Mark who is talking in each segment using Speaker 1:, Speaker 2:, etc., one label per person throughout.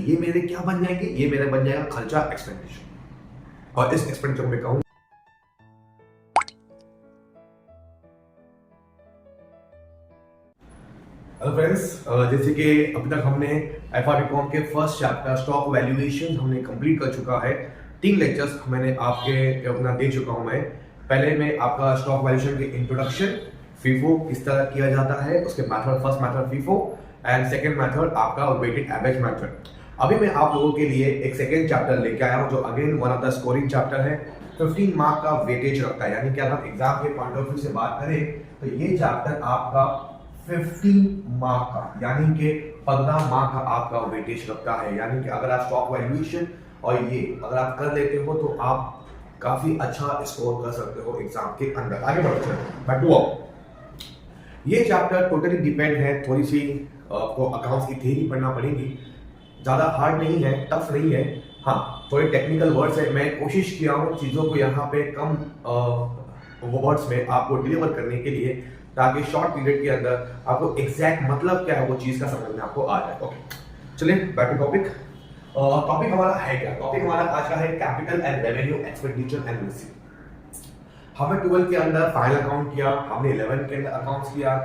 Speaker 1: ये मेरे क्या बन जाएंगे, ये मेरा बन जाएगा खर्चा एक्सपेंडिचर। और इस एक्सपेंडिचर में कहूँ हेलो फ्रेंड्स, जैसे कि अभी तक हमने एफआरबीकॉम के फर्स्ट चैप्टर स्टॉक वैल्यूएशन हमने कंप्लीट कर चुका है। 3 लेक्चर्स मैंने आपके अपना दे चुका हूं मैं। पहले में आपका स्टॉक वैल्यूएशन के इंट्रोडक्शन, फीफो किस तरह किया जाता है, उसके method, first method FIFO and second method आपका वेटेड एवरेज मेथड। अभी मैं आप लोगों के लिए एक सेकंड चैप्टर लेके आया हूं जो again one of the scoring chapter है। 15 मार्क का वेटेज रखता है, यानी कि अगर एग्जाम के पॉइंट ऑफ व्यू से बात करें तो ये चैप्टर आपका 15 मार्क का यानी कि 15 मार्क का आपका वेटेज रखता है। यानी कि अगर आप स्टॉक वैल्यूएशन और ये अगर आप कर लेते हो तो आप काफी अच्छा स्कोर कर सकते हो एग्जाम के अंदर। आगे बढ़ते हैं, बैक टू वर्क। ये चैप्टर टोटली डिपेंड है, थोड़ी सी आपको अकाउंट्स की थ्योरी पढ़ना पड़ेगी, ज्यादा हार्ड नहीं है, टफ नहीं है। हाँ, थोड़े टेक्निकल वर्ड्स है, मैं कोशिश किया हूँ चीजों को यहाँ पे कम वर्ड्स में आपको डिलीवर करने के लिए, ताकि शॉर्ट पीरियड के अंदर आपको एग्जैक्ट मतलब क्या है वो चीज का समझ में आपको आ जाए। ओके, चलिए बैक टू टॉपिक। टॉपिक हमारा है क्या? टॉपिक हमारा आज का है capital and revenue, expenditure and receipt. हमने 12 के अंदर फाइनल अकाउंट किया, हमने 11 के अंदर अकाउंट्स किया।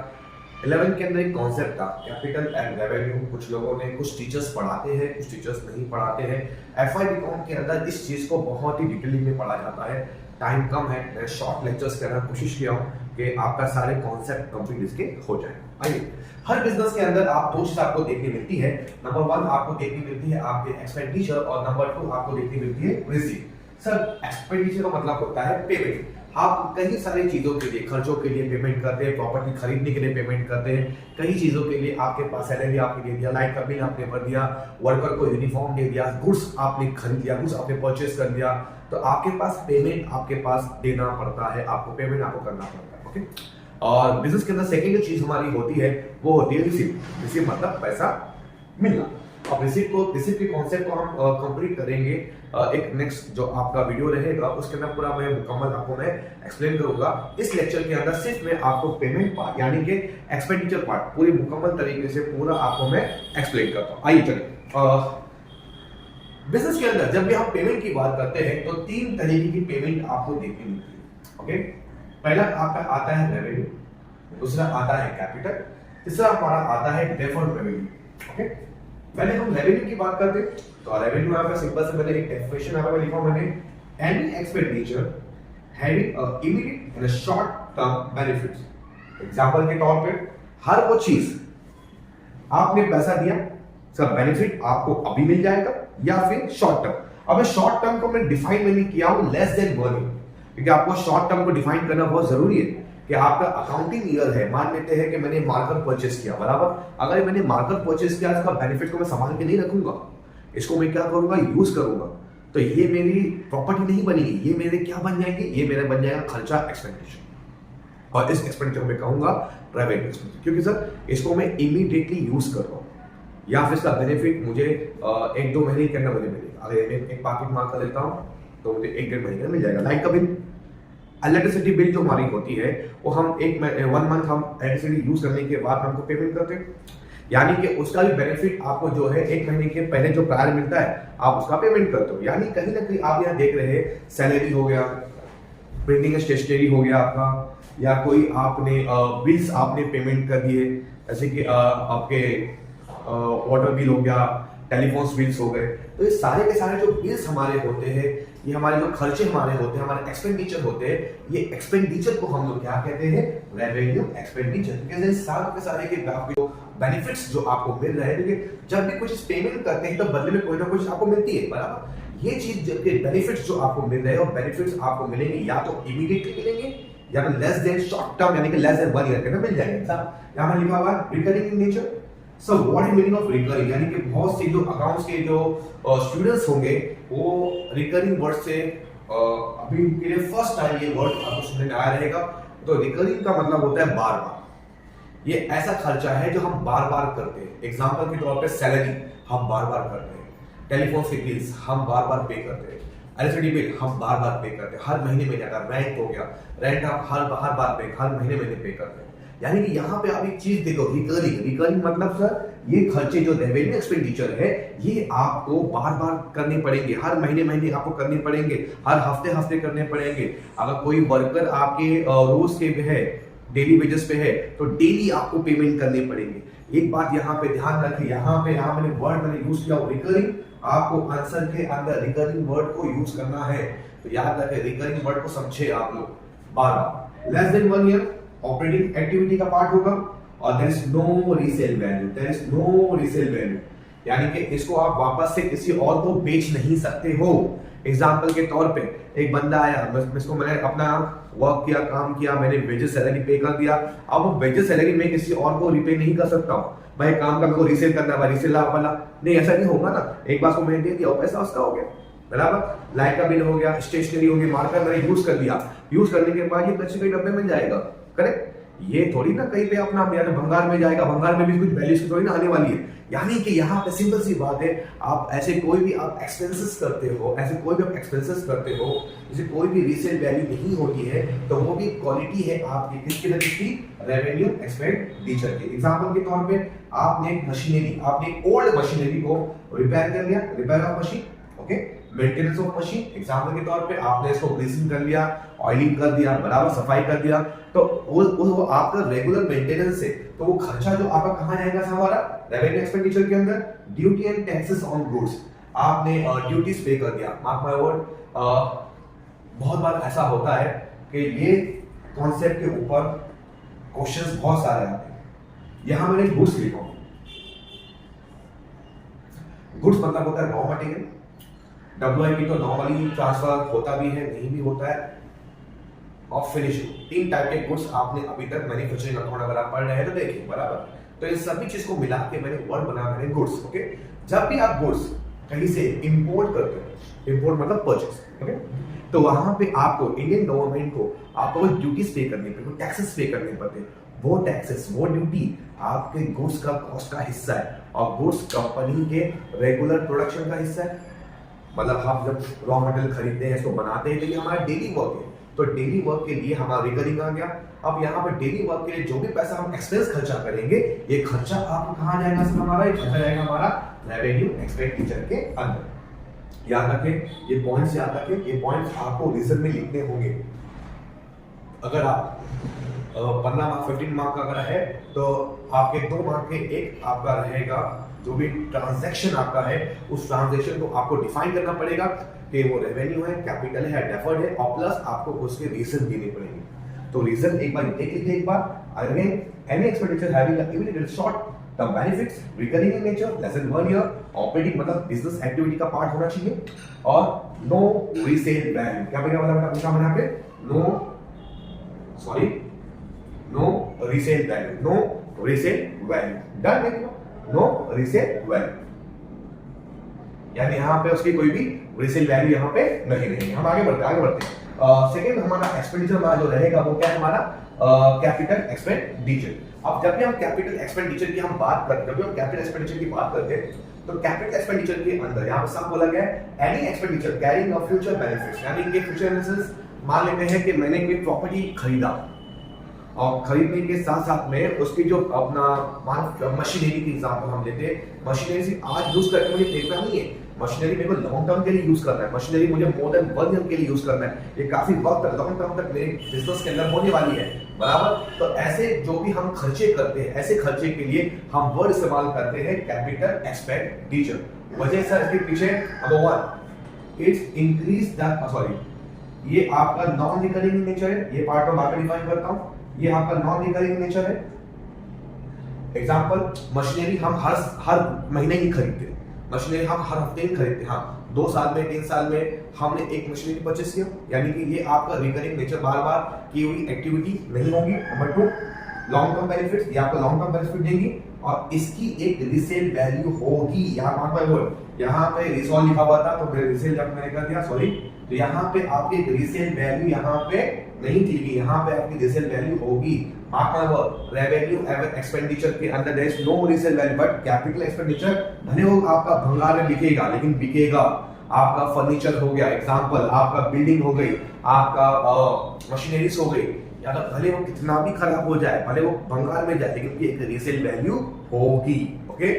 Speaker 1: 11 के अंदर एक कॉन्सेप्ट था कैपिटल एंड रेवेन्यू। कुछ लोगों ने, कुछ टीचर्स पढ़ाते हैं, कुछ टीचर्स नहीं पढ़ाते हैं। एफआईबीकॉम के अंदर इस चीज को बहुत ही डिटेलिंग में पढ़ा जाता है। टाइम कम है, मैं शॉर्ट लेक्चर्स करना कोशिश किया हूँ कि आपका सारे कॉन्सेप्ट कंप्लीट इसके हो जाए। आइए, हर बिजनेस के अंदर आप दो चीज आपको देखने मिलती है। नंबर 1 आपको देखने मिलती है आपके एक्सपेंडिचर और नंबर 2 आपको देखने मिलती है रिसीट। सर, एक्सपेंडिचर का मतलब होता है पेमेंट। आप कई सारी चीजों के लिए, खर्चों के लिए पेमेंट करते हैं, प्रॉपर्टी खरीदने के लिए पेमेंट करते हैं, कई चीजों के लिए आपके पास सैलरी आपने दे दिया, लाइट का बिल आपने भर दिया, वर्कर को यूनिफॉर्म दे दिया, गुड्स आपने खरीद लिया, गुड्स आपने परचेज कर दिया, तो आपके पास पेमेंट आपके पास देना पड़ता है, आपको पेमेंट आपको करना पड़ता है। ओके, और बिजनेस के अंदर सेकेंड जो चीज हमारी होती है वो होती है रिसीट। रिसीट मतलब पैसा मिलना। अब रिसीट के कॉन्सेप्ट को हम कंप्लीट करेंगे एक नेक्स्ट जो आपका वीडियो रहेगा उसके अंदर पूरा मैं मुकम्मल आपको मैं एक्सप्लेन करूंगा। इस लेक्चर के अंदर सिर्फ मैं आपको पेमेंट पार्ट यानी कि एक्सपेंडिचर पार्ट पूरी मुकम्मल तरीके से पूरा आपको मैं एक्सप्लेन करता हूँ। आइए चलिए, बिजनेस के अंदर जब भी हम पेमेंट की बात करते हैं तो 3 तरीके की पेमेंट आपको देखने मिलती है। ओके, पहला आपका आता है रेवेन्यू, दूसरा आता है कैपिटल, तीसरा हमारा आता है डेफर्ड रेवेन्यू। ओके, पहले हम रेवेन्यू की बात करते हैं तो रेवेन्यू आपका सिंपल से मैंने एक डेफिनेशन आपको लिखा मैंने, any expenditure having a immediate and a short term benefits. Example के तौर पे हर वो चीज आपने पैसा दिया, सब बेनिफिट आपको अभी मिल जाएगा या फिर शॉर्ट टर्म। अब शॉर्ट टर्म को मैं डिफाइन मैंने किया हूं लेस देन 1 ईयर, क्योंकि आपको शॉर्ट टर्म को डिफाइन करना बहुत जरूरी है कि आपका अकाउंटिंग ईयर है। मान लेते हैं कि मैंने मार्कर परचेस किया, बराबर, अगर मैंने मार्कर परचेस किया इसका बेनिफिट को मैं संभाल के नहीं रखूंगा, इसको मैं क्या करूंगा, यूज करूंगा, तो ये मेरी प्रॉपर्टी नहीं बनेगी, ये मेरे क्या बन जाएंगे, ये मेरा बन जाएगा खर्चा एक्सपेंडिचर। और इस एक्सपेंडिचर में कहूंगा रेवेन्यू एक्सपेंडिचर, क्योंकि सर इसको मैं इमीडिएटली यूज कर रहा हूं या फिर इसका बेनिफिट मुझे 1-2 महीने के अंदर मुझे मिलेगा। अगर मैं एक पॉकेट मार्कर लेता हूं तो मुझे 1-1.5 महीने में मिल जाएगा। लाइट का बिल, इलेक्ट्रिसिटी बिल जो हमारी होती है वो हम 1 मंथ हम इलेक्ट्रिसिटी यूज करने के बाद हमको पेमेंट करते हैं, यानी कि उसका भी बेनिफिट आपको जो है 1 महीने के पहले जो प्रायर मिलता है आप उसका पेमेंट करते हो। यानी कहीं ना कहीं आप यहाँ देख रहे हैं सैलरी हो गया, प्रिंटिंग स्टेशनरी हो गया आपका, या कोई आपने बिल्स आपने पेमेंट कर दिए, जैसे कि आपके वाटर बिल हो गया, टेलीफोन बिल्स हो गए, तो ये सारे के सारे जो बिल्स हमारे होते हैं, ये हमारे जो खर्चे हमारे होते हैं, हमारे एक्सपेंडिचर होते हैं, ये एक्सपेंडिचर को हम लोग क्या कहते हैं, रेवेन्यू एक्सपेंडिचर। क्योंकि सारे के सारे के आपको बेनिफिट्स जो आपको मिल रहे हैं, क्योंकि जब भी कुछ पेमेंट करते हैं तो बदले में कोई ना कुछ आपको मिलती है, बराबर। ये चीज के बेनिफिट्स जो आपको मिल रहे हैं और बेनिफिट्स आपको मिलेंगे या तो इमीडिएटली मिलेंगे या फिर लेस देन शॉर्ट टर्म यानी कि लेस देन 1 ईयर के अंदर मिल जाएंगे। यहाँ लिखा हुआ है recurring in nature. So what is meaning of recurring, यानी कि बहुत से जो अकाउंट्स के जो स्टूडेंट्स होंगे वो रिकरिंग वर्ड से अभी के लिए फर्स्ट टाइम ये वर्ड आपको सुनने में आया रहेगा। तो रिकरिंग का मतलब होता है बार बार, ये ऐसा खर्चा है जो हम बार बार करते हैं। एग्जांपल के तौर पे सैलरी हम बार बार करते हैं, टेलीफोन के बिल्स हम बार बार पे करते हैं, इलेक्ट्रिसिटी बिल हम बार बार पे करते हैं, हर महीने में जाता है। रेंट हो गया, रेंट आप हर बार पे, हर महीने पे करते हैं। यानी कि यहाँ पे आप एक चीज देखो, रिकरिंग मतलब सर ये खर्चे जो रेवेन्यू एक्सपेंडिचर है ये आपको बार बार करने पड़ेंगे, हर महीने महीने आपको करने पड़ेंगे, हर हफ्ते हफ्ते करने पड़ेंगे। अगर कोई वर्कर आपके रोज के है, डेली वेजेस पे है, तो डेली आपको पेमेंट करने पड़ेंगे। एक बात यहाँ पे ध्यान रखें, यहाँ मैंने वर्ड मैंने यूज किया रिकरिंग, आपको आंसर के अंदर रिकरिंग वर्ड को यूज करना है, तो याद रखें रिकरिंग वर्ड को समझे आप लोग। 12 less than 1 year operating activity का पार्ट होगा और there is no resale value, there is no resale value, यानी कि इसको आप वापस से किसी और को बेच नहीं सकते हो। एग्जांपल के तौर पे एक बंदा आया, मैंने अपना वर्क किया, काम किया, मैंने वेजेस सैलरी पे कर दिया, अब वो वेजेस सैलरी मैं किसी और को रिपे नहीं कर सकता हूँ। भाई काम का मेरे को रीसेल करना है, रीसेल वाला नहीं, ऐसा नहीं होगा ना। एक बार को मैंने दे दिया, पैसा उसका हो गया, बराबर। लाइट का बिल हो गया, स्टेशनरी हो गई, मार्कर मैंने यूज कर दिया, यूज करने के बाद ये कच्चे के डब्बे में जाएगा, करेक्ट। ये थोड़ी ना कहीं पे अपना भंगार में जाएगा, भंगार में भी कुछ वैल्यूज की थोड़ी ना आने वाली है। यानी कि यहाँ पे सिंपल सी बात है, आप ऐसे कोई भी आप एक्सपेंसेस करते हो, ऐसे कोई भी आप एक्सपेंसेस करते हो जिसे कोई भी रीसेल वैल्यू नहीं होती है, तो वो भी क्वालिटी है आपकी किसकी, रेवेन्यू एक्सपेंडिचर की। एग्जांपल के तौर पे आपने एक मशीनरी, आपने एक ओल्ड मशीनरी को रिपेयर कर लिया, repair of machine, okay, maintenance of machine. Example के तौर पे आपने इसको ग्रीसिंग कर लिया, ऑयलिंग कर दिया, बराबर सफाई कर दिया, तो वो आपका रेगुलर मेंटेनेंस है, तो वो खर्चा जो आपका कहां जाएगा हमारा रेवेन्यू एक्सपेंडिचर के अंदर, duty and taxes on goods. आपने ड्यूटीज पे कर दिया, मार्क माय वर्ड, बहुत बार ऐसा होता है कि ये कॉन्सेप्ट के ऊपर क्वेश्चंस बहुत सारे आते हैं। यहां मैंने गुड्स लिखा हूं, गुड्स मतलब होता है रॉ मटेरियल, WIP तो नॉर्मली ट्रांसफर होता भी है, नहीं भी होता है, और फिनिशिंग। 3 टाइप के गुड्स आपने अभी तक मैन्युफैक्चरिंग अकाउंट अगर आप पढ़ रहे हैं तो देखिए, बराबर। तो इन सभी चीज को मिला के मैंने वर्ड बनाया, मैंने गुड्स, ओके। जब भी आप गुड्स कहीं से इंपोर्ट करते हो, इंपोर्ट मतलब परचेस, ओके, तो वहां पे आपको इंडियन गवर्नमेंट को आपको ड्यूटीज पे करनी पड़ती है, टैक्सेस पे करने पड़ते हैं। वो टैक्सेस, वो ड्यूटी आपके गुड्स का कॉस्ट का हिस्सा है, और गुड्स कंपनी के रेगुलर प्रोडक्शन का हिस्सा है। मतलब हम जब रॉ मटेरियल खरीदते हैं, इसको बनाते हैं, तो ये हमारा डेली वर्क है, तो डेली वर्क के लिए हमारा रिकरिंग आ गया। अब यहाँ पे डेली वर्क के लिए जो भी पैसा हम एक्सपेंस खर्चा करेंगे, ये खर्चा आपको कहाँ जाएगा सर, हमारा ये खर्चा जाएगा हमारा रेवेन्यू एक्सपेंडिचर के अंदर। याद रखें, ये पॉइंट्स याद रखें, ये पॉइंट्स आपको रीजन में लिखने होंगे। अगर आप 15 मार्क 15 मार्क का अगर है, तो आपके 2 मार्क के एक आपका रहेगा, जो भी ट्रांजैक्शन आपका है उस ट्रांजैक्शन को आपको डिफाइन करना पड़ेगा कि वो रेवेन्यू है, कैपिटल है, डेफर्ड है, और प्लस आपको उसके रीजन देने पड़ेंगे। तो रीजन एक बार देख लीजिए, एक बार again, any expenditure having a immediate short term benefits, recurring in nature, less than 1 year, operating मतलब बिजनेस एक्टिविटी का पार्ट होना चाहिए, और नो रीसेल वैल्यू। क्या बोला पूछा मैंने यहाँ पे, no resale value, no resale value, done देखो, नो रीसेल वैल्यू, यानी यहाँ पे उसकी कोई भी रीसेल वैल्यू यहाँ पे नहीं रहेगी। हम आगे बढ़ते हैं। सेकंड हमारा एक्सपेंडिचर हमारा जो रहेगा वो क्या है, हमारा कैपिटल एक्सपेंडिचर। अब जब भी हम कैपिटल एक्सपेंडिचर की हम बात करते हैं, जब भी हम कैपिटल एक्सपेंडिचर की बात करते हैं, तो कैपिटल एक्सपेंडिचर के अंदर यहाँ पे साफ बोला गया है, any expenditure carrying a future benefits, यानी कि फ्यूचर बेनिफिट्स, मान लेते हैं कि मैंने कोई प्रॉपर्टी खरीदा, और खरीदने के साथ साथ में उसकी जो अपना मशीनरी की एग्जांपल हम लेते हैं, मशीनरी से आज यूज करके मुझे देखना नहीं है, मशीनरी मेरे को लॉन्ग टर्म के लिए यूज करना है, मशीनरी मुझे मोर देन 1 ईयर के लिए यूज करना है, ये काफी वक्त लॉन्ग टर्म तक मेरे बिजनेस के अंदर होने वाली है, बराबर। तो ऐसे जो भी हम खर्चे करते हैं, ऐसे खर्चे के लिए हम वर्ड इस्तेमाल करते हैं कैपिटल एक्सपेंडिचर। वजह सर इसके पीछे नंबर 1, इट्स इंक्रीज द ये आपका नॉन रिकरिंग नेचर है, ये पार्ट मैं डिफाइन करता हूं, ये आपका नॉन रिकरिंग नेचर है। एग्जांपल, मशीनरी हम हर महीने ही खरीदते हैं, मशीनरी हम हर हफ्ते ही खरीदते हैं, हाँ 2 साल में 3 साल में हमने एक मशीनरी परचेस किया, यानी कि ये आपका रिकरिंग नेचर, बार बार की हुई एक्टिविटी नहीं होगी। नंबर 2, लॉन्ग टर्म बेनिफिट्स, ये आपको लॉन्ग टर्म बेनिफिट देंगी, और इसकी एक रीसेल वैल्यू होगी। यहाँ पे रिसॉल लिखा हुआ था, तो मेरे रीसेल जब मैंने कर दिया, सॉरी, तो यहाँ पे आपकी रीसेल वैल्यू यहाँ पे नहीं थी, यहाँ पे आपकी रीसेल वैल्यू होगी। Mark my word, revenue expenditure के अंदर there is no resale value, but capital expenditure भले वो आपका भंगार में बिकेगा, लेकिन बिकेगा। आपका फर्नीचर हो गया एग्जांपल, आपका बिल्डिंग हो गई, आपका मशीनरीज हो गई, अगर भले वो कितना भी खराब हो जाए, भले वो बंगाल में जाए, लेकिन उसकी एक रीसेल वैल्यू होगी। ओके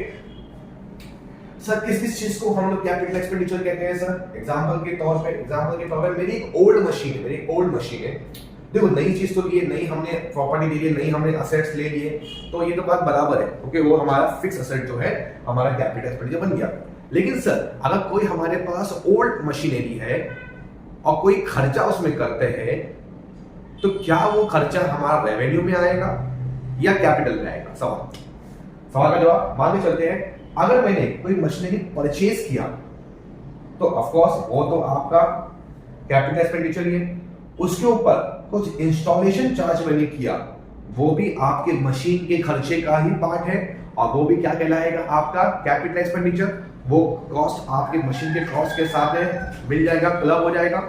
Speaker 1: सर, किस किस चीज को हम लोग कैपिटल एक्सपेंडिचर कहते हैं सर? एग्जांपल के तौर पे मेरी एक ओल्ड मशीन है, देखो नई चीज तो ली है, नई हमने प्रॉपर्टी ले ली, नई हमने असेट्स ले लिए, तो ये तो बात बराबर है। ओके वो हमारा फिक्स असेट जो है हमारा कैपिटल एक्सपेंडिचर बन गया। लेकिन सर अगर कोई हमारे पास ओल्ड मशीनरी है और कोई खर्चा उसमें करते हैं, तो क्या वो खर्चा हमारा रेवेन्यू में आएगा या कैपिटल में आएगा? सवाल का जवाब मान के चलते हैं, अगर मैंने कोई मशीनरी परचेज किया तो ऑफ कोर्स वो तो आपका कैपिटल एक्सपेंडिचर ही है। उसके ऊपर कुछ इंस्टॉलेशन चार्ज मैंने किया, वो भी आपके मशीन के खर्चे का ही पार्ट है, और वो भी क्या कहलाएगा? आपका कैपिटल एक्सपेंडिचर। वो कॉस्ट आपके मशीन के कॉस्ट के साथ में मिल जाएगा, क्लब हो जाएगा।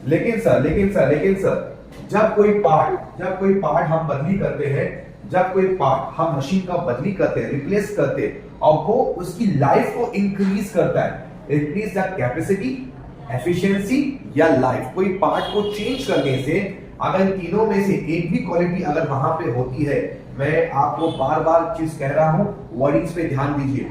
Speaker 1: लेकिन सर जब कोई पार्ट हम बदली करते हैं, जब कोई पार्ट हम मशीन का बदली करते हैं, रिप्लेस करते हैं, और वो उसकी लाइफ को इंक्रीज करता है, इंक्रीज द कैपेसिटी, एफिशिएंसी या लाइफ, कोई पार्ट को चेंज करने से, अगर इन तीनों में से एक भी क्वालिटी अगर वहां पे होती है, मैं आपको बार बार चीज कह रहा हूं, वर्डिंग्स पे ध्यान दीजिए,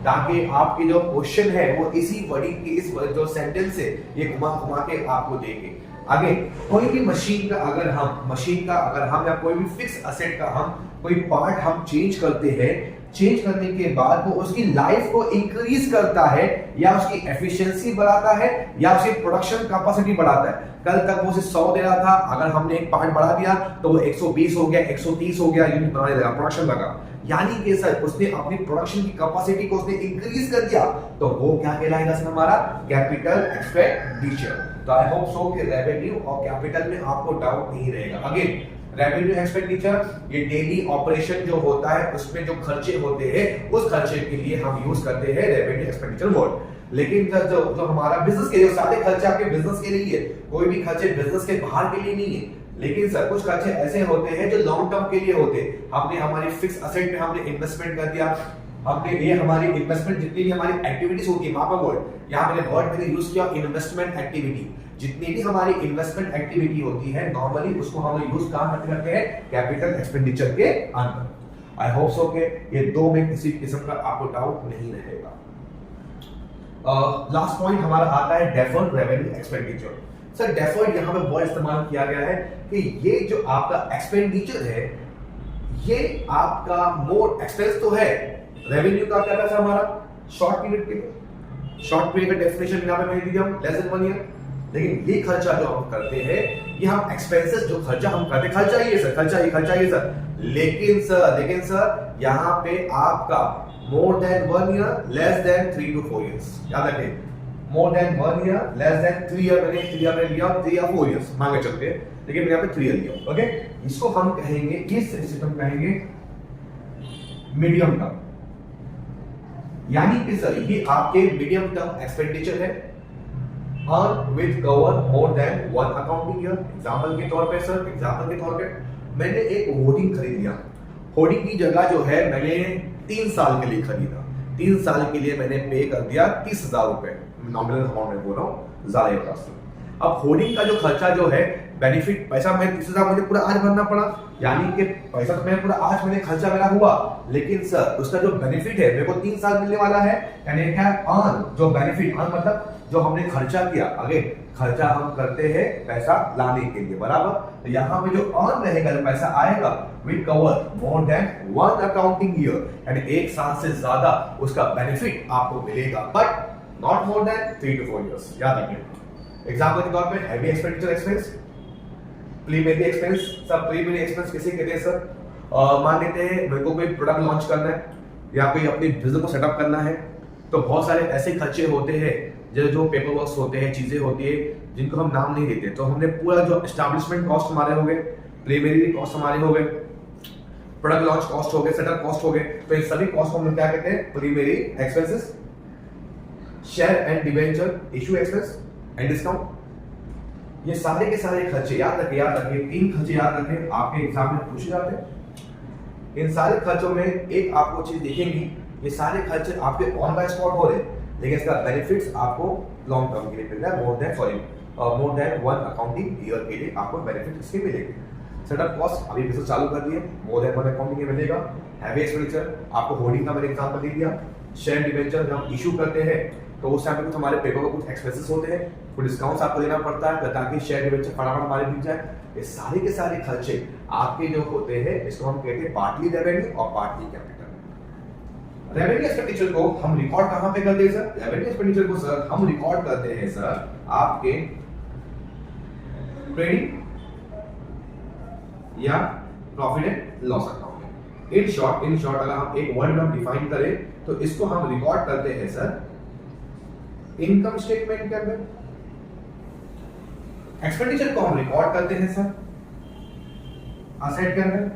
Speaker 1: ताकि आपके जो क्वेश्चन है वो इसी वर्डिंग की, इस जो सेंटेंस है, ये घुमा घुमा के आपको देंगे। आगे कोई भी मशीन का अगर हम या कोई भी फिक्स असेट का हम कोई पार्ट हम चेंज करते हैं, चेंज करने के बाद वो उसकी लाइफ को इंक्रीज करता है, या उसकी एफिशिएंसी बढ़ाता है, या उसकी प्रोडक्शन कैपेसिटी बढ़ाता है। कल तक वो 100 दे रहा था, अगर हमने एक पार्ट बढ़ा दिया तो वो 120 हो गया, 130 हो गया, यूनिट बनाने लगा, प्रोडक्शन लगा। यानी कि सर उसने अपनी प्रोडक्शन की कैपेसिटी को उसने इंक्रीज कर दिया, तो वो क्या कहलाएगा सर? हमारा कैपिटल एक्सपेंडिचर। तो आई होप सो कि रेवेन्यू और कैपिटल में आपको डाउट नहीं रहेगा। अगेन रेवेन्यू एक्सपेंडिचर ये डेली ऑपरेशन जो होता है उसमें जो खर्चे होते हैं, उस खर्चे के लिए हम यूज करते हैं रेवेन्यू एक्सपेंडिचर वर्ड। लेकिन जो हमारा बिजनेस के जो सारे खर्चे आपके बिजनेस के लिए है, कोई भी खर्चे बिजनेस के बाहर के लिए नहीं है। लेकिन सर कुछ खर्चे ऐसे होते हैं जो लॉन्ग टर्म के लिए होते हैं। हमने हमारी फिक्स असेट में हमने इन्वेस्टमेंट कर दिया, हमने ये हमारी इन्वेस्टमेंट जितनी भी हमारी एक्टिविटीज होती है, वहां पर वर्ड यहाँ मैंने यूज किया इन्वेस्टमेंट एक्टिविटी। जितनी भी हमारी इन्वेस्टमेंट एक्टिविटी होती है नॉर्मली उसको हम यूज कहां करते हैं? कैपिटल एक्सपेंडिचर के अंदर। आई होप सो के ये दो में किसी किस्म का आपको डाउट नहीं रहेगा। लास्ट पॉइंट हमारा आता है deferred revenue expenditure. Sir deferred यहाँ पे वर्ड इस्तेमाल किया गया है कि ये जो आपका एक्सपेंडिचर है, ये आपका मोर एक्सपेंस तो है, रेवेन्यू का क्या था हमारा? शॉर्ट पीरियड के लिए, शॉर्ट पीरियड का डेफिनेशन यहाँ पे मैंने दिया लेस देन 1 ईयर। लेकिन ये खर्चा जो हम करते हैं, ये हम एक्सपेंसेस जो खर्चा हम करते हैं, खर्चा ही है सर। लेकिन सर यहाँ पे आपका more than 1 year, less than 3 to 4 years, याद रखिए, more than 1 year, less than 3 year, मैंने 3 ईयर में लिया, 3 या 4 years मांगे चलते हैं, लेकिन मैंने यहाँ पे 3 ईयर लिया। ओके, इसको हम कहेंगे, इस सिस्टम कहेंगे मीडियम टर्म। यानी कि सर ये आपके मीडियम टर्म एक्सपेंडिचर है और with cover more than 1 accounting year. Example के तौर पे मैंने एक होर्डिंग खरीद लिया, होर्डिंग की जगह जो है मैंने 3 साल के लिए खरीदा, 3 साल के लिए मैंने पे कर दिया 30,000 रुपए, नॉमिनल अमाउंट में बोल रहा हूँ, ज्यादा है। अब होर्डिंग का जो खर्चा जो है, बेनिफिट पैसा मैं 30,000 मुझे पूरा आज भरना पड़ा, यानी कि पैसा तो मैं पूरा आज मैंने खर्चा मेरा हुआ, लेकिन सर उसका जो बेनिफिट है मेरे को 3 साल मिलने वाला है। यानी क्या? अर्न, जो बेनिफिट, अर्न मतलब जो हमने खर्चा किया, आगे खर्चा हम करते हैं पैसा लाने के लिए, बराबर। तो यहाँ पे जो अर्न रहेगा, जो पैसा आएगा, will cover more than 1 accounting year, यानी 1 साल से ज्यादा उसका बेनिफिट आपको मिलेगा, but not more than 3 to 4 years, याद रखिए। एग्जांपल के तौर पे हैवी एक्सपेंडिचर एक्सपेंस, प्रीमियरी एक्सपेंस। सब प्रीमियरी एक्सपेंस किसे कहते हैं सर? मान लेते हैं मेरे को कोई प्रोडक्ट लॉन्च करना है या कोई अपनी बिजनेस को सेटअप करना है, तो बहुत सारे ऐसे खर्चे होते हैं जो पेपर वर्क्स होते हैं, चीजें होती है जिनको हम नाम नहीं देते। तो हमने पूरा जो एस्टैब्लिशमेंट कॉस्ट हमारे हो गए, प्रीमियरी कॉस्ट हमारे हो गए, प्रोडक्ट लॉन्च कॉस्ट हो गए, सेटअप कॉस्ट हो गए, तो इन सभी कॉस्ट को हम क्या कहते हैं? Preliminary expenses. Share and debenture issue expense and discount, ये सारे के सारे खर्चे याद रखिए 3 खर्चे याद रखें, आपके एग्जाम में पूछे जाते हैं। इन सारे खर्चों में एक आपको चीज देखेंगी, ये सारे खर्चे आपके ऑन बाय स्पॉट हो रहे हैं, लेकिन इसका बेनिफिट्स आपको लॉन्ग टर्म के लिए मिल रहा है, मोर देन 1 अकाउंटिंग ईयर के लिए आपको बेनिफिट इसके मिलेंगे। सेटअप कॉस्ट अभी बिजनेस चालू कर दिए, मोर देन वन अकाउंटिंग में मिलेगा। हैवी एक्सपेंडिचर आपको होर्डिंग का मैंने एग्जांपल दे दिया। शेयर डिबेंचर जब हम इशू करते हैं तो उस टाइम पे कुछ हमारे पेपर का कुछ एक्सपेंसेस होते हैं, कुछ डिस्काउंट्स आपको देना पड़ता है ताकि शेयर डिबेंचर फटाफट हमारे मिल जाए। ये सारे के सारे खर्चे आपके जो होते हैं इसको हम कहते हैं पार्टली रेवेन्यू और पार्टली कैपिटल। रेवेन्यू एक्सपेंडिचर को हम रिकॉर्ड कहां पे करते हैं सर? रेवेन्यू एक्सपेंडिचर को सर हम रिकॉर्ड करते हैं सर आपके ट्रेडिंग या प्रॉफिट एंड लॉस अकाउंट में। इन शॉर्ट अगर हम एक वर्ड में हम डिफाइन करें तो इसको हम रिकॉर्ड करते हैं सर इनकम स्टेटमेंट के अंदर। एक्सपेंडिचर को हम रिकॉर्ड करते हैं सर असेट के अंदर,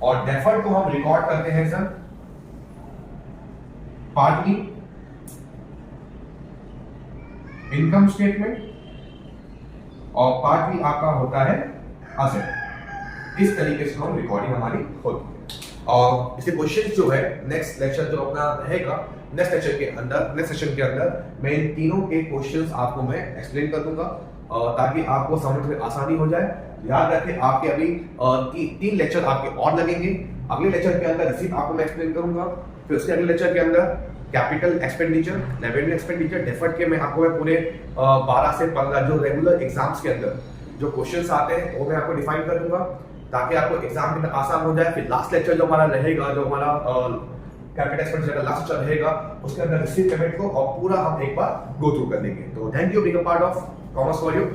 Speaker 1: और डेफर्ड को हम रिकॉर्ड करते हैं सर पार्टली इनकम स्टेटमेंट और पार्टली आपका होता है असेट। इस तरीके से हम रिकॉर्डिंग हमारी होती है। और इसके क्वेश्चन जो है नेक्स्ट लेक्चर जो अपना रहेगा, नेक्स्ट लेक्चर के अंदर, नेक्स्ट सेशन के अंदर मैं इन तीनों के क्वेश्चंस आपको मैं एक्सप्लेन कर दूंगा ताकि आपको समझने में आसानी हो जाए। याद रखें आपके अभी 3 लेक्चर आपके और लगेंगे। अगले लेक्चर के अंदर रिसीट आपको मैं एक्सप्लेन करूंगा, फिर उसके अगले लेक्चर के अंदर capital expenditure, revenue expenditure, deferred के मैं आपको मैं पूरे 12 से 15 जो रेगुलर एग्जाम्स के अंदर जो क्वेश्चंस आते हैं वो मैं आपको डिफाइन कर दूंगा ताकि आपको एग्जाम के अंदर आसान हो जाए। फिर लास्ट लेक्चर जो हमारा रहेगा, जो हमारा कैपिटल एक्सपेंडिचर का लास्ट लेक्चर रहेगा, उसके अंदर रिसीट पेमेंट को और पूरा हम एक बार गो थ्रू कर लेंगे। तो thank you being a part of commerce for you.